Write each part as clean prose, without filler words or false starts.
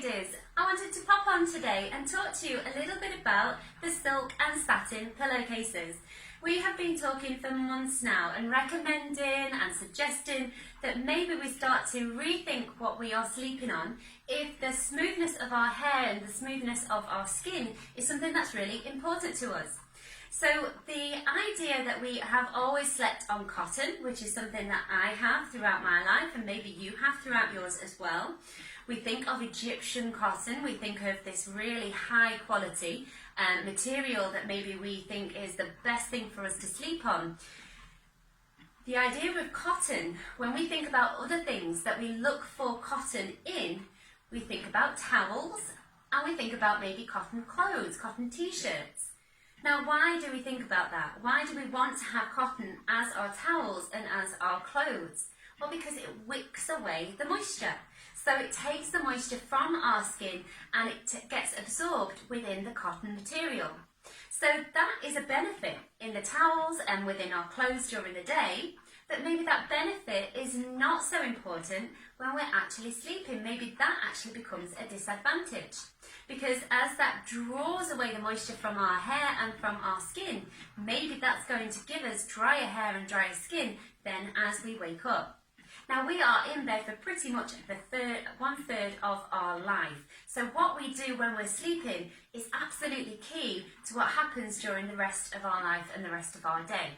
ladies, I wanted to pop on today and talk to you a little bit about the silk and satin pillowcases. We have been talking for months now and recommending and suggesting that maybe we start to rethink what we are sleeping on if the smoothness of our hair and the smoothness of our skin is something that's really important to us. So the idea that we have always slept on cotton, which is something that I have throughout my life and maybe you have throughout yours as well. We think of Egyptian cotton, we think of this really high quality material that maybe we think is the best thing for us to sleep on. The idea with cotton, when we think about other things that we look for cotton in, we think about towels and we think about maybe cotton clothes, cotton t-shirts. Now, why do we think about that? Why do we want to have cotton as our towels and as our clothes? Well, because it wicks away the moisture. So it takes the moisture from our skin and it gets absorbed within the cotton material. So that is a benefit in the towels and within our clothes during the day, but maybe that benefit is not so important when we're actually sleeping. Maybe that actually becomes a disadvantage. Because as that draws away the moisture from our hair and from our skin, maybe that's going to give us drier hair and drier skin than as we wake up. Now, we are in bed for pretty much one third of our life. So what we do when we're sleeping is absolutely key to what happens during the rest of our life and the rest of our day.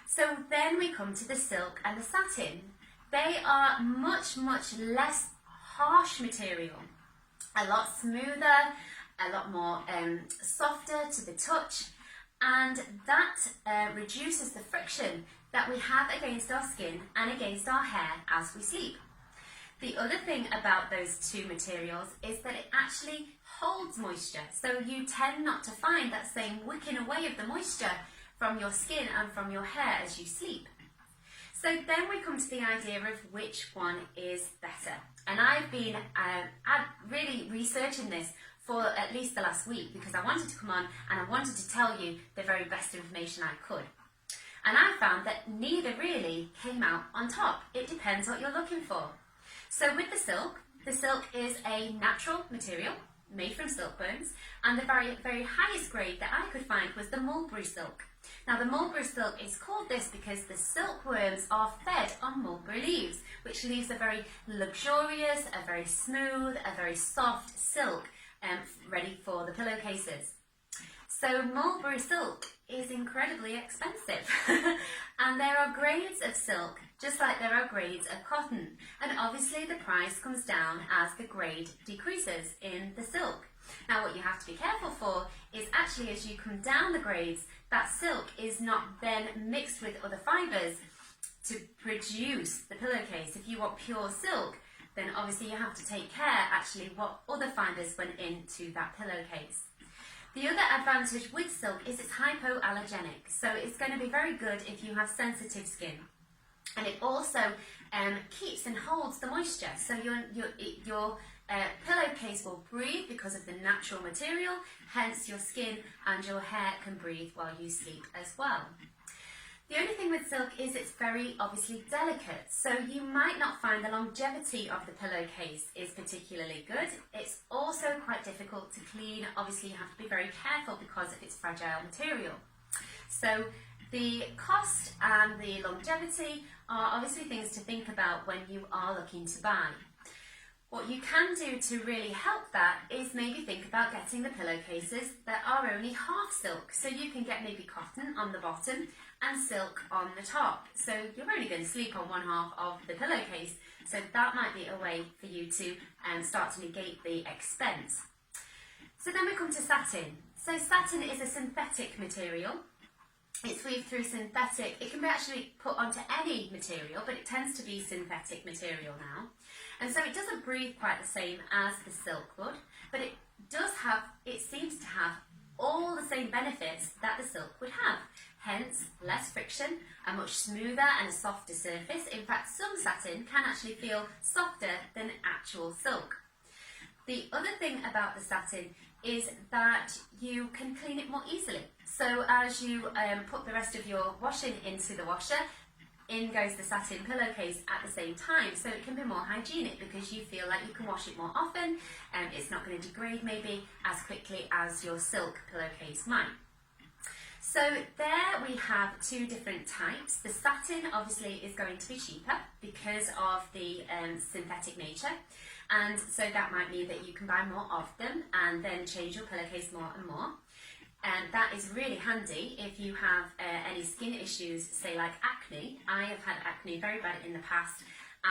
So then we come to the silk and the satin. They are much less harsh material. A lot smoother, a lot more softer to the touch, and that reduces the friction that we have against our skin and against our hair as we sleep. The other thing about those two materials is that it actually holds moisture, so you tend not to find that same wicking away of the moisture from your skin and from your hair as you sleep. So then we come to the idea of which one is better. And I've been really researching this for at least the last week because I wanted to come on and I wanted to tell you the very best information I could. And I found that neither really came out on top. It depends what you're looking for. So with the silk is a natural material made from silkworms, and the very highest grade that I could find was the mulberry silk. Now, the mulberry silk is called this because the silkworms are fed on mulberry leaves, which leaves a very luxurious, a very smooth, a very soft silk ready for the pillowcases. So mulberry silk is incredibly expensive and there are grades of silk just like there are grades of cotton, and obviously the price comes down as the grade decreases in the silk. Now, what you have to be careful for is actually as you come down the grades, that silk is not then mixed with other fibres to produce the pillowcase. If you want pure silk, then obviously you have to take care actually what other fibres went into that pillowcase. The other advantage with silk is it's hypoallergenic, so it's going to be very good if you have sensitive skin. And it also keeps and holds the moisture, so your pillowcase will breathe because of the natural material, hence your skin and your hair can breathe while you sleep as well. The only thing with silk is it's very obviously delicate, so you might not find the longevity of the pillowcase is particularly good. It's also quite difficult to clean. Obviously you have to be very careful because of its fragile material. So the cost and the longevity are obviously things to think about when you are looking to buy. What you can do to really help that is maybe think about getting the pillowcases that are only half silk. So you can get maybe cotton on the bottom and silk on the top. So you're only going to sleep on one half of the pillowcase. So that might be a way for you to start to negate the expense. So then we come to satin. So satin is a synthetic material. It's weaved through synthetic. It can be actually put onto any material, but it tends to be synthetic material now. And so it doesn't breathe quite the same as the silk would, but it seems to have all the same benefits that the silk would have. Hence, less friction, a much smoother and a softer surface. In fact, some satin can actually feel softer than actual silk. The other thing about the satin is that you can clean it more easily. So as you put the rest of your washing into the washer, in goes the satin pillowcase at the same time, so it can be more hygienic because you feel like you can wash it more often and it's not going to degrade maybe as quickly as your silk pillowcase might. So there we have two different types. The satin obviously is going to be cheaper because of the synthetic nature, and so that might mean that you can buy more of them and then change your pillowcase more and more. And that is really handy if you have any skin issues, say like acne. I have had acne very bad in the past,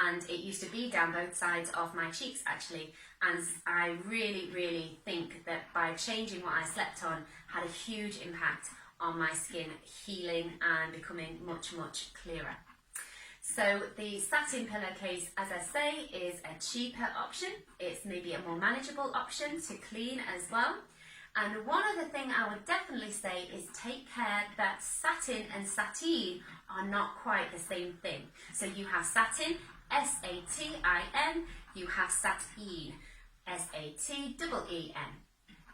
and it used to be down both sides of my cheeks actually, and I really think that by changing what I slept on had a huge impact on my skin healing and becoming much clearer. So the satin pillowcase, as I say, is a cheaper option. It's maybe a more manageable option to clean as well. And one other thing I would definitely say is take care that satin and sateen are not quite the same thing. So you have satin, S-A-T-I-N, you have sateen, S-A-T-E-E-N.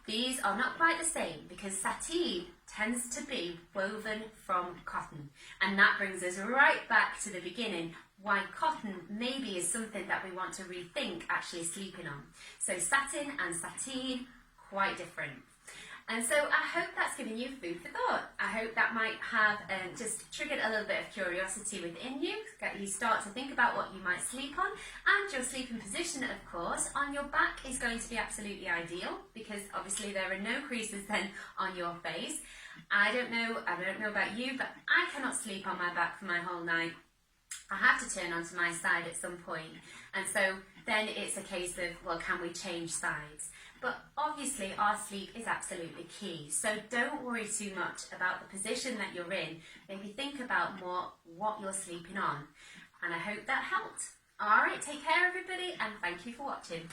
These are not quite the same because sateen tends to be woven from cotton, and that brings us right back to the beginning, why cotton maybe is something that we want to rethink actually sleeping on. So satin and sateen, quite different. And so I hope that's given you food for thought. I hope that might have just triggered a little bit of curiosity within you. You start to think about what you might sleep on, and your sleeping position, of course, on your back is going to be absolutely ideal because obviously there are no creases then on your face. I don't know about you, but I cannot sleep on my back for my whole night. I have to turn onto my side at some point, and so then it's a case of, well, can we change sides? But obviously our sleep is absolutely key, so don't worry too much about the position that you're in. Maybe think about more what you're sleeping on, and I hope that helped. Alright, take care everybody, and thank you for watching.